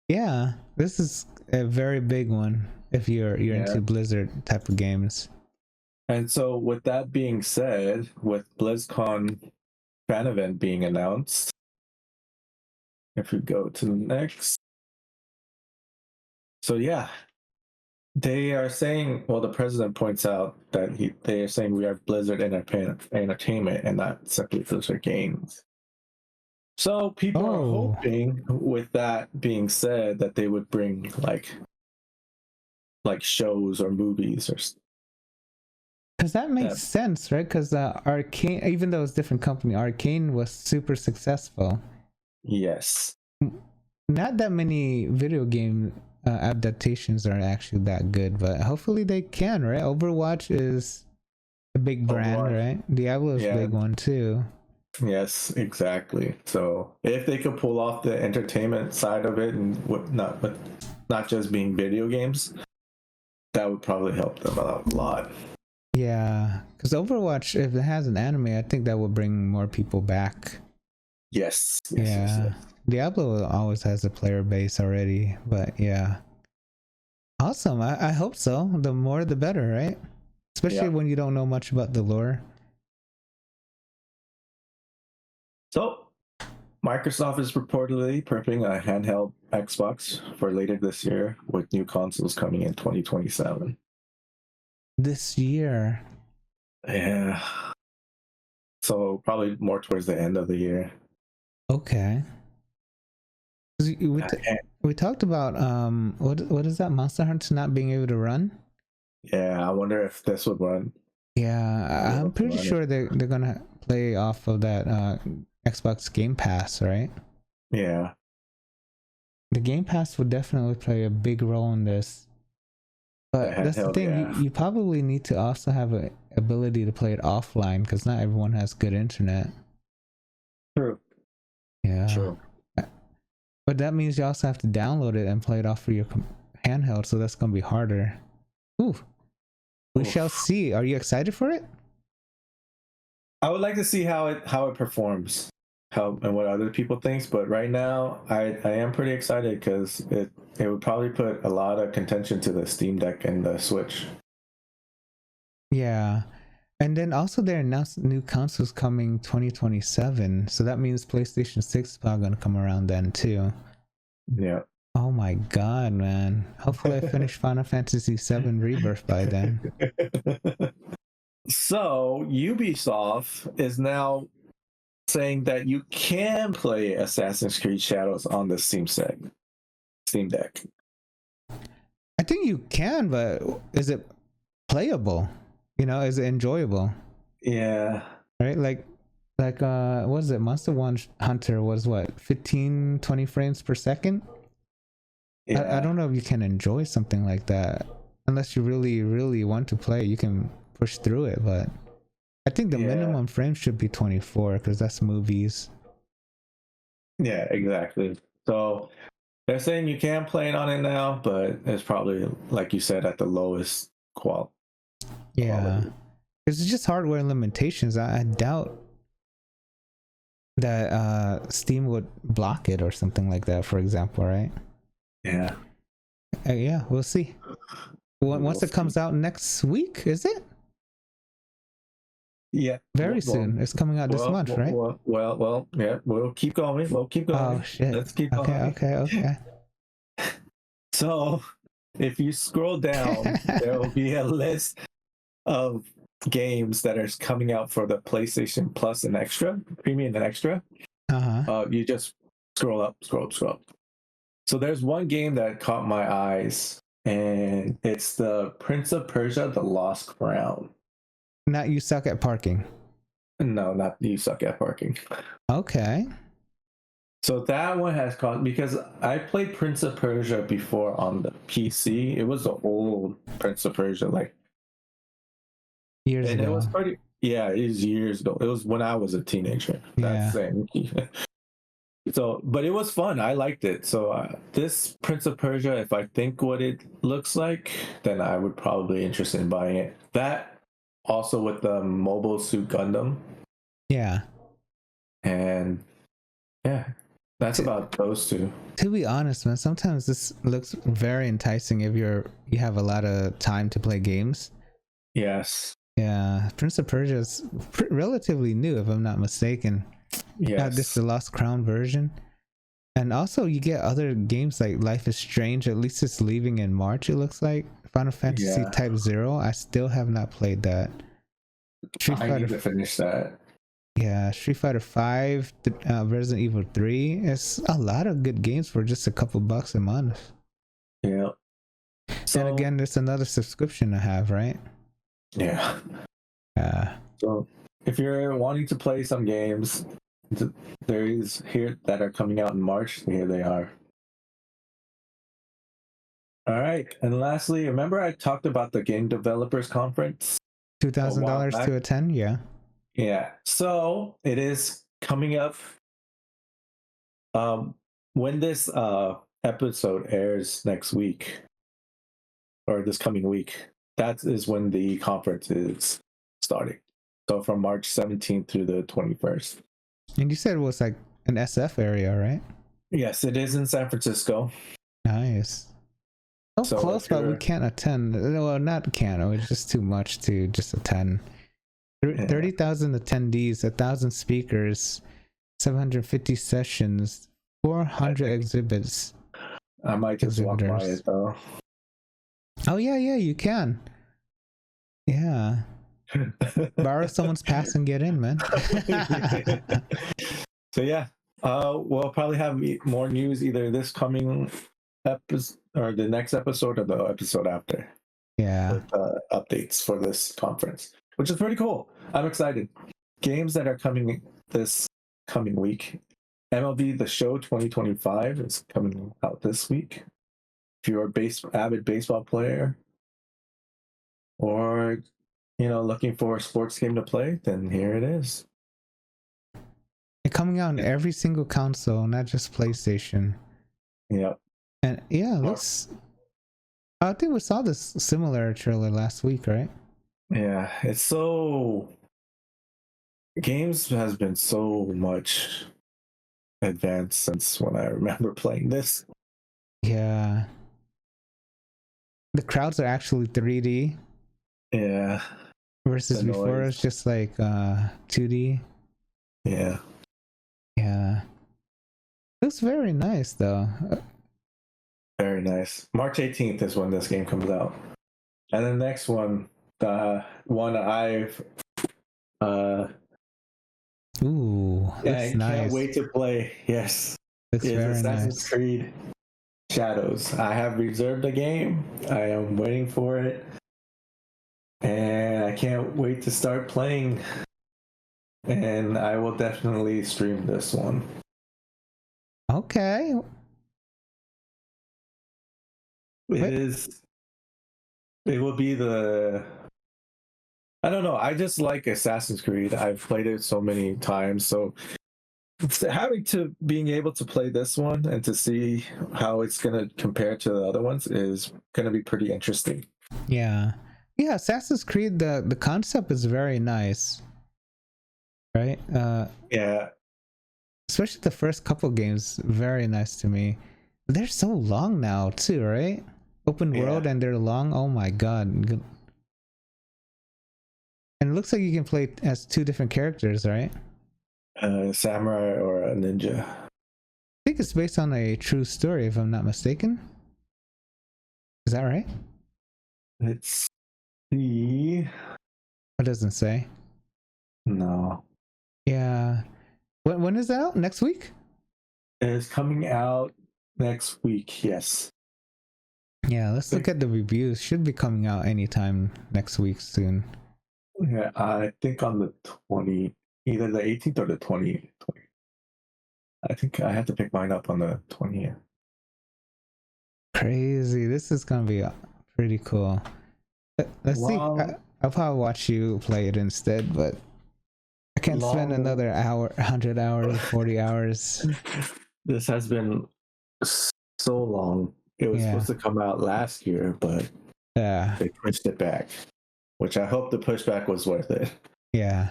Yeah. This is a very big one if you're into Blizzard type of games. And so with that being said, with BlizzCon fan event being announced, if we go to the next. So they are saying, the president points out that they are saying we are Blizzard Entertainment and not simply Blizzard Games. So people are hoping, with that being said, that they would bring like shows or movies or. Because that makes sense, right? Because Arcane, even though it's a different company, Arcane was super successful. Yes. Not that many video game adaptations are actually that good, but hopefully they can, right? Overwatch is a big brand, right? Diablo is a big one too. Yes, exactly. So if they could pull off the entertainment side of it and not just being video games, that would probably help them out a lot. Yeah, because Overwatch, if it has an anime, I think that will bring more people back. Yes. Diablo always has a player base already, but yeah. Awesome. I hope so. The more the better, right? Especially when you don't know much about the lore. So, Microsoft is reportedly prepping a handheld Xbox for later this year, with new consoles coming in 2027. This year? Yeah. So, probably more towards the end of the year. Okay. We talked about what is that, Monster Hunter not being able to run? Yeah, I wonder if this would run. Yeah, I'm pretty sure they're gonna play off of that Xbox Game Pass, right? Yeah. The Game Pass would definitely play a big role in this. But that's the thing, you probably need to also have an ability to play it offline, because not everyone has good internet. True. Yeah. True. But that means you also have to download it and play it off for your handheld, so that's going to be harder. Ooh. We shall see. Are you excited for it? I would like to see how it performs. how and what other people thinks, but right now I am pretty excited because it would probably put a lot of contention to the Steam Deck and the Switch. Yeah. And then also they announced new consoles coming 2027. So that means PlayStation 6 is probably going to come around then too. Yeah. Oh my god, man. Hopefully I finish Final Fantasy VII Rebirth by then. So Ubisoft is now saying that you can play Assassin's Creed Shadows on the Steam Deck. I think you can, but is it playable? You know, is it enjoyable? Yeah. Right? Like what was it? Monster Hunter was what, 15, 20 frames per second? Yeah. I don't know if you can enjoy something like that unless you really, really want to play. You can push through it, but I think the minimum frame should be 24 because that's movies. Yeah, exactly. So they're saying you can play it on it now, but it's probably, like you said, at the lowest quality. Yeah, it's just hardware limitations. I doubt that Steam would block it or something like that, for example, right? Yeah. Yeah, we'll see. Once it comes out next week, is it? Yeah. Very soon. It's coming out this month, right? Well, yeah, we'll keep going. Oh, shit. Let's keep going. Okay. So, if you scroll down, there will be a list of games that are coming out for the PlayStation Plus and Extra, Premium and Extra. You just scroll up. So there's one game that caught my eyes, and it's the Prince of Persia: The Lost Crown. Not You Suck at Parking. No, not You Suck at Parking. Okay. So that one has caught, because I played Prince of Persia before on the PC. It was the old Prince of Persia, like years ago. It was pretty. Yeah, it was years ago. It was when I was a teenager. That's saying. So, but it was fun. I liked it. So this Prince of Persia, if I think what it looks like, then I would probably be interested in buying it. That also with the Mobile Suit Gundam. Yeah. And yeah, that's about those two. To be honest, man, sometimes this looks very enticing if you have a lot of time to play games. Yes. Yeah, Prince of Persia is relatively new, if I'm not mistaken. Yes. This is the Lost Crown version. And also you get other games like Life is Strange. At least it's leaving in March, it looks like. Final Fantasy Type 0. I still have not played that. I need to finish that. Yeah, Street Fighter 5, Resident Evil 3. It's a lot of good games for just a couple bucks a month. Yeah. So, and again, there's another subscription I have, right? Yeah. So if you're wanting to play some games, there is here that are coming out in March. Here they are. All right. And lastly, remember I talked about the Game Developers Conference? $2,000 to attend? Yeah. Yeah. So it is coming up. When this episode airs next week, or this coming week, that is when the conference is starting. So from March 17th through the 21st. And you said it was like an SF area, right? Yes, it is in San Francisco. Nice. So close, but we can't attend. Well, not can't. It was just too much to just attend. 30,000 attendees, 1,000 speakers, 750 sessions, 400 exhibits. I might just walk by it though. Oh yeah, you can. Yeah. Borrow someone's pass and get in, man. So yeah, we'll probably have more news either this coming episode or the next episode or the episode after. Yeah. With updates for this conference, which is pretty cool. I'm excited. Games that are coming this coming week. MLB The Show 2025 is coming out this week. If you're a avid baseball player, or looking for a sports game to play, then here it is. It's coming out on every single console, not just PlayStation. Yeah. And yeah, looks. I think we saw this similar trailer last week, right? Yeah, it's so. Games has been so much advanced since when I remember playing this. Yeah. The crowds are actually 3D. Yeah. Versus before it's just like 2D. Yeah. Yeah. Looks very nice though. Very nice. March 18th is when this game comes out. And the next one, the one I've ooh, I nice. can't wait to play. Yes. It's very Assassin's nice. Creed Shadows. I have reserved the game. I am waiting for it. And I can't wait to start playing. And I will definitely stream this one. Okay. It will be the, I don't know. I just like Assassin's Creed. I've played it so many times. So being able to play this one and to see how it's going to compare to the other ones is going to be pretty interesting. Yeah. Yeah, Assassin's Creed, the concept is very nice. Right? Yeah. Especially the first couple games, very nice to me. They're so long now too, right? Open world and they're long. Oh my god. And it looks like you can play as 2 different characters, right? A samurai or a ninja. I think it's based on a true story, if I'm not mistaken. Is that right? Let's see. It doesn't say. No. Yeah. When is that out? Next week? It's coming out next week, yes. Yeah, let's look at the reviews. Should be coming out anytime next week soon. Yeah, I think on the 20, either the 18th or the 20th. I think I have to pick mine up on the 20th. Crazy. This is gonna be pretty cool. Let's see. I'll probably watch you play it instead, but I can't spend another hour, 100 hours, 40 hours. This has been so long. It was supposed to come out last year, but they pushed it back, which I hope the pushback was worth it. Yeah.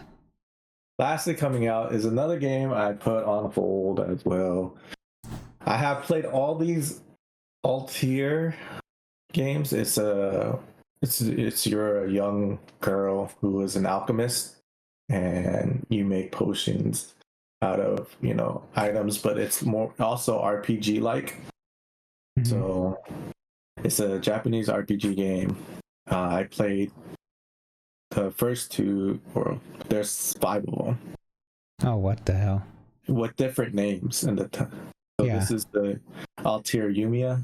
Lastly, coming out is another game I put on hold as well. I have played all these Altair games. It's you're a young girl who is an alchemist, and you make potions out of items, but it's more also RPG like. Mm-hmm. So it's a Japanese RPG game. I played the first 2, or there's 5 of them. Oh, what the hell? With different names in the time. So this is the Altair Yumiya.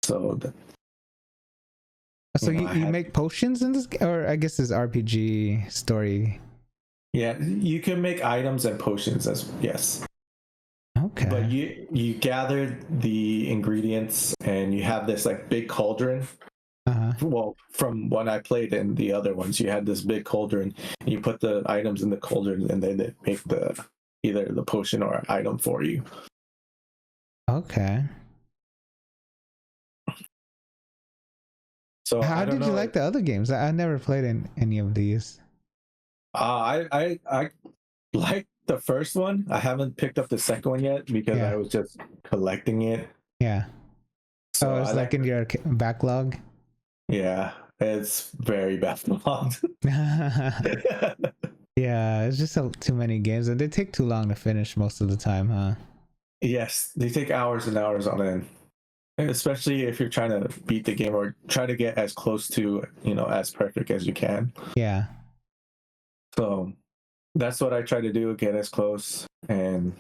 So you make potions in this, or I guess it's RPG story. Yeah, you can make items and potions yes. Okay. But you gather the ingredients and you have this like big cauldron. Well, from when I played in the other ones, you had this big cauldron. And you put the items in the cauldron, and then they make either the potion or item for you. Okay. So how did you like the other games? I never played in any of these. I like the first one. I haven't picked up the second one yet because I was just collecting it. Yeah. So it's like in your backlog. Yeah, it's very backlogged. Yeah, it's just too many games, and they take too long to finish most of the time, huh? Yes, they take hours and hours on end. Especially if you're trying to beat the game or try to get as close to, as perfect as you can. Yeah. So that's what I try to do, get as close and,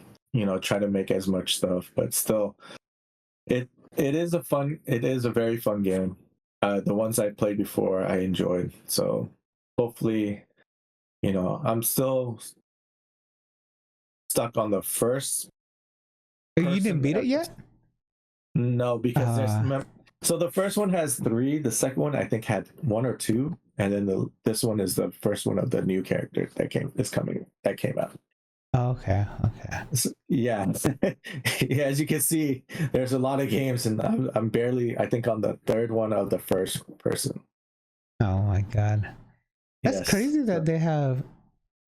try to make as much stuff. But still, it is a very fun game. The ones I played before, I enjoyed. So hopefully, I'm still stuck on the first. You didn't beat it yet? No, because so the first one has 3. The second one I think had 1 or 2, and then this one is the first one of the new character that came out. Oh, okay. So, yeah. Yeah, as you can see, there's a lot of games, and I'm barely, I think, on the 3rd one of the first person. Oh my god, that's crazy that they have.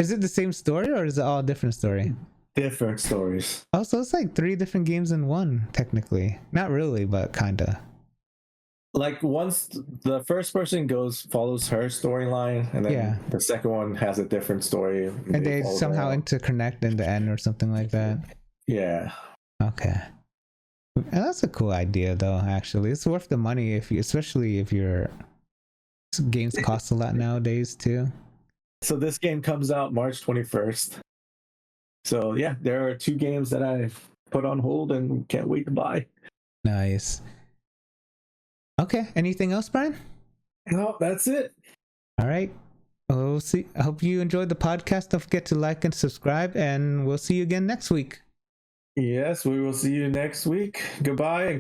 Is it the same story or is it all different story? different stories. Also, it's like 3 different games in one, technically. Not really, but kinda. Like once the first person follows her storyline, and then the second one has a different story, and they somehow interconnect in the end or something like that. Yeah. Okay. And that's a cool idea, though. Actually, it's worth the money especially if your games cost a lot nowadays too. So this game comes out March 21st. So yeah, there are 2 games that I've put on hold and can't wait to buy. Nice. Okay. Anything else, Brian? No, that's it. All right. We'll see. I hope you enjoyed the podcast. Don't forget to like and subscribe, and we'll see you again next week. Yes, we will see you next week. Goodbye.